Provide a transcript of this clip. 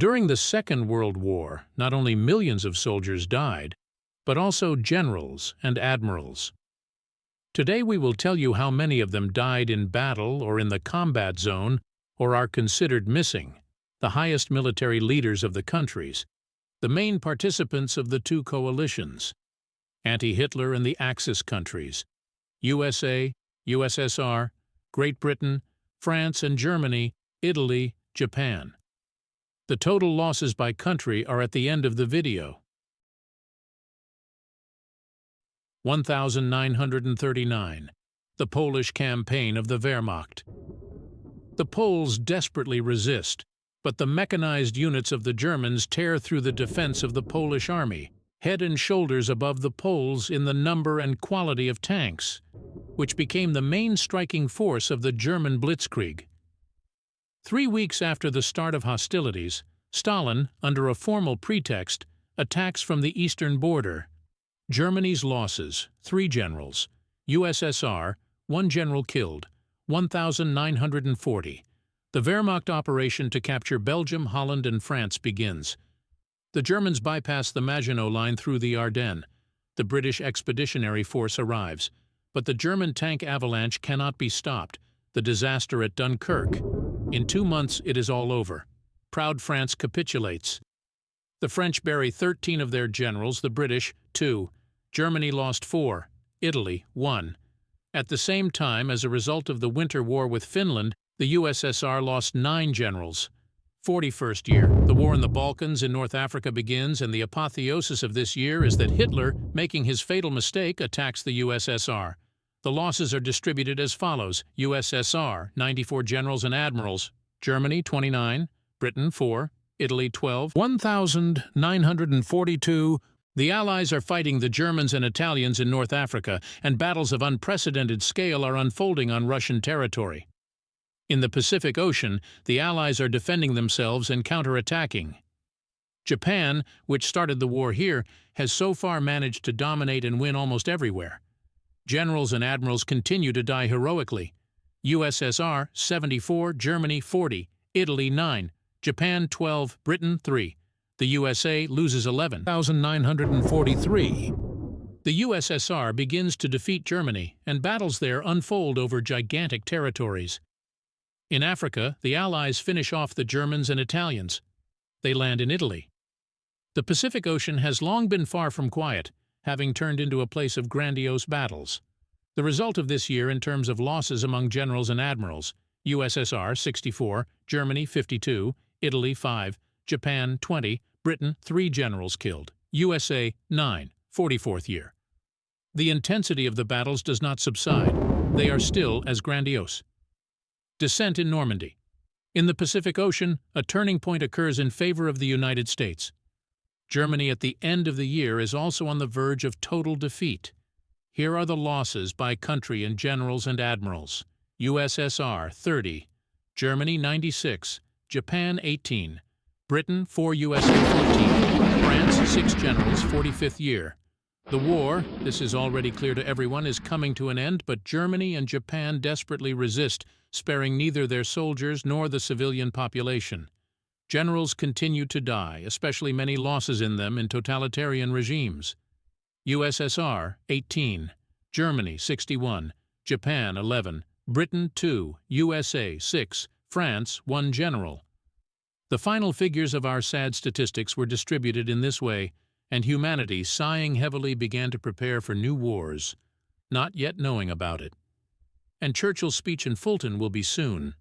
During the Second World War, not only millions of soldiers died, but also generals and admirals. Today we will tell you how many of them died in battle or in the combat zone or are considered missing, the highest military leaders of the countries, the main participants of the two coalitions, anti-Hitler and the Axis countries, USA, USSR, Great Britain, France and Germany, Italy, Japan. The total losses by country are at the end of the video. 1939. The Polish campaign of the Wehrmacht. The Poles desperately resist, but the mechanized units of the Germans tear through the defense of the Polish army, head and shoulders above the Poles in the number and quality of tanks, which became the main striking force of the German blitzkrieg. 3 weeks after the start of hostilities, Stalin, under a formal pretext, attacks from the eastern border. Germany's losses: 3 generals. USSR: 1 general killed, 1,940. The Wehrmacht operation to capture Belgium, Holland and France begins. The Germans bypass the Maginot Line through the Ardennes. The British Expeditionary Force arrives, but the German tank avalanche cannot be stopped. The disaster at Dunkirk. In 2 months it is all over. Proud France capitulates. The French bury 13 of their generals, the British 2. Germany lost 4, Italy 1. At the same time, as a result of the winter war with Finland, the USSR lost 9 generals. 41st year. The war in the Balkans in North Africa begins, and the apotheosis of this year is that Hitler, making his fatal mistake, attacks the USSR. The losses are distributed as follows: USSR, 94 generals and admirals, Germany, 29, Britain, 4, Italy, 12, 1,942. The Allies are fighting the Germans and Italians in North Africa, and battles of unprecedented scale are unfolding on Russian territory. In the Pacific Ocean, the Allies are defending themselves and counterattacking. Japan, which started the war here, has so far managed to dominate and win almost everywhere. Generals and admirals continue to die heroically. USSR 74, Germany 40, Italy 9, Japan 12, Britain 3. The USA loses 11,943. The USSR begins to defeat Germany, and battles there unfold over gigantic territories. In Africa, the Allies finish off the Germans and Italians. They land in Italy. The Pacific Ocean has long been far from quiet, having turned into a place of grandiose battles. The result of this year in terms of losses among generals and admirals: USSR 64, Germany 52, Italy 5, Japan 20, Britain 3 generals killed, USA 9, 44th year. The intensity of the battles does not subside. They are still as grandiose. Descent in Normandy. In the Pacific Ocean, a turning point occurs in favor of the United States. Germany at the end of the year is also on the verge of total defeat. Here are the losses by country in generals and admirals. USSR 30, Germany 96, Japan 18, Britain 4, USA 14, France 6 generals, 45th year. The war, this is already clear to everyone, is coming to an end, but Germany and Japan desperately resist, sparing neither their soldiers nor the civilian population. Generals continue to die, especially many losses in them in totalitarian regimes. USSR 18, Germany 61, Japan 11, Britain 2, USA 6, France 1 general. The final figures of our sad statistics were distributed in this way, and humanity, sighing heavily, began to prepare for new wars, not yet knowing about it. And Churchill's speech in Fulton will be soon.